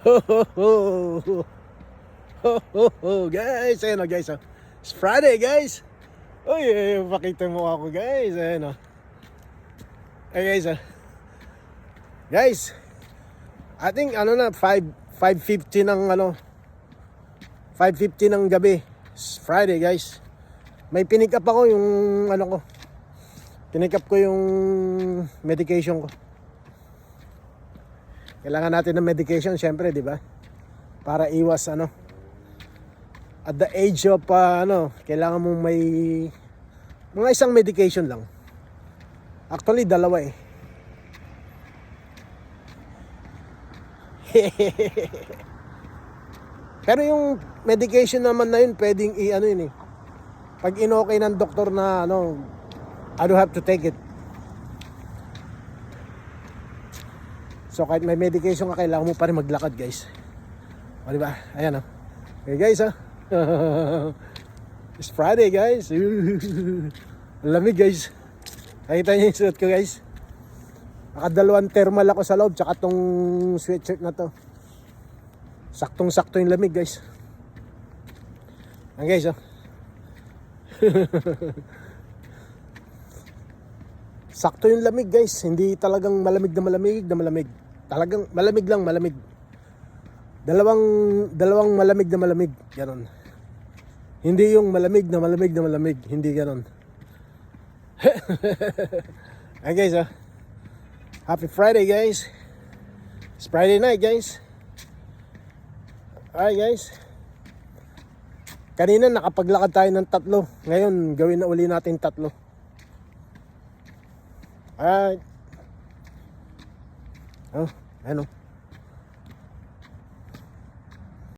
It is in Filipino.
Ho, ho, ho. Ho, ho, ho. Guys, ayun o guys. Oh. It's Friday, guys. Uy, pakita mo ako, guys. Ayun o. Hey, guys. Guys, I think ano na 5:50 ng 5:50 ng gabi. It's Friday, guys. May pinick up ako yung ko. Pinick up ko yung medication ko. Kailangan natin ng medication, syempre, di ba? Para iwas at the age of kailangan mong may mga isang medication lang. Actually, dalawa eh. Pero yung medication naman na yun, pwedeng yun eh. Pag in-okay ng doktor na I don't have to take it. So kahit may medication ka, kailangan mo pa rin maglakad, guys. O diba? Ayan o. Okay guys It's Friday, guys. Lamig, guys. Nakita niyo yung suot ko, guys. Nakadalawang thermal ako sa loob, tsaka tong sweatshirt na to. Saktong-sakto yung lamig, guys. Ayan, guys, sakto yung lamig, guys. Hindi talagang malamig na malamig. Talagang malamig lang, malamig. Dalawang malamig na malamig. Ganon. Hindi yung malamig na malamig. Hindi ganon. Ayan, guys, Happy Friday, guys. It's Friday night, guys. Alright, guys. Kanina nakapaglakad tayo ng 3. Ngayon, gawin na uli natin 3. Alright. Ano?